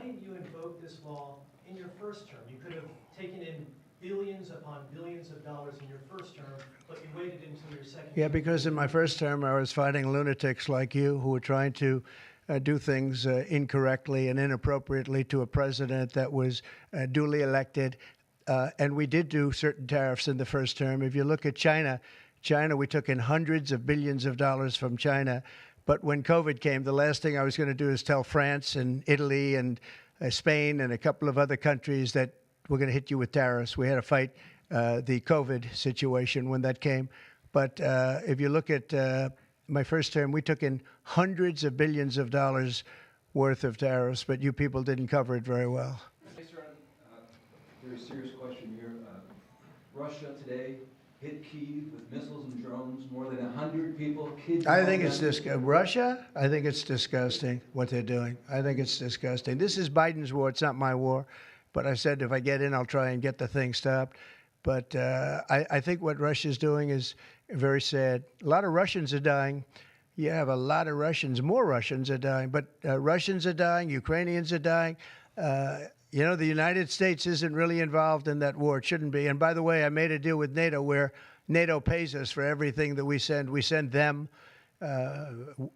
didn't you invoke this law in your first term? You could have taken in billions upon billions of dollars in your first term, but you waited until your second term. Yeah, because in my first term, I was fighting lunatics like you who were trying to do things incorrectly and inappropriately to a president that was duly elected. And we did do certain tariffs in the first term. If you look at China, we took in hundreds of billions of dollars from China. But when COVID came, the last thing I was going to do is tell France and Italy and Spain and a couple of other countries that we're going to hit you with tariffs. We had to fight the COVID situation when that came. But if you look at my first term, we took in hundreds of billions of dollars worth of tariffs, but you people didn't cover it very well. Very serious question here. Russia today hit Kyiv with missiles and drones. More than 100 people killed. I think it's Russia. I think it's disgusting what they're doing. I think it's disgusting. This is Biden's war. It's not my war. But I said if I get in, I'll try and get the thing stopped. But I think what Russia's doing is very sad. A lot of Russians are dying. You have a lot of Russians. More Russians are dying. But Russians are dying. Ukrainians are dying. You know, the United States isn't really involved in that war. It shouldn't be. And by the way, I made a deal with NATO where NATO pays us for everything that we send. We send them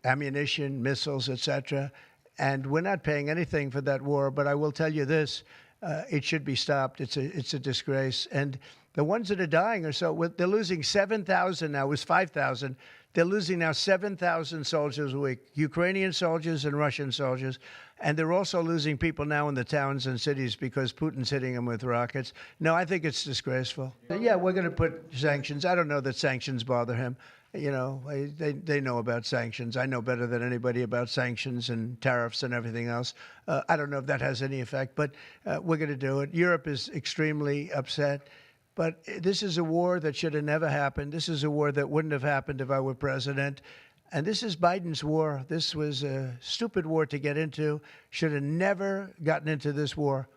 ammunition, missiles, etc. And we're not paying anything for that war. But I will tell you this. It should be stopped. It's a disgrace. And the ones that are dying are they're losing 7,000 now. It was 5,000. They're losing now 7,000 soldiers a week, Ukrainian soldiers and Russian soldiers. And they're also losing people now in the towns and cities because Putin's hitting them with rockets. No, I think it's disgraceful. Yeah, we're going to put sanctions. I don't know that sanctions bother him. You know, they know about sanctions. I know better than anybody about sanctions and tariffs and everything else. I don't know if that has any effect, but we're going to do it. Europe is extremely upset. But this is a war that should have never happened. This is a war that wouldn't have happened if I were president. And this is Biden's war. This was a stupid war to get into. Should have never gotten into this war.